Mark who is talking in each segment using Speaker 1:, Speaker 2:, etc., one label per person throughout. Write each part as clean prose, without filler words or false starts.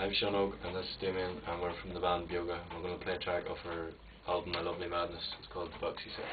Speaker 1: I'm Sean Oak and this is Damien and we're from the band Bioga. We're going to play a track off our album My Lovely Madness. It's called Boxy Set.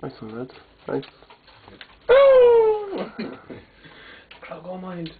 Speaker 2: Nice one, lad. Nice.
Speaker 3: Crowd go mind.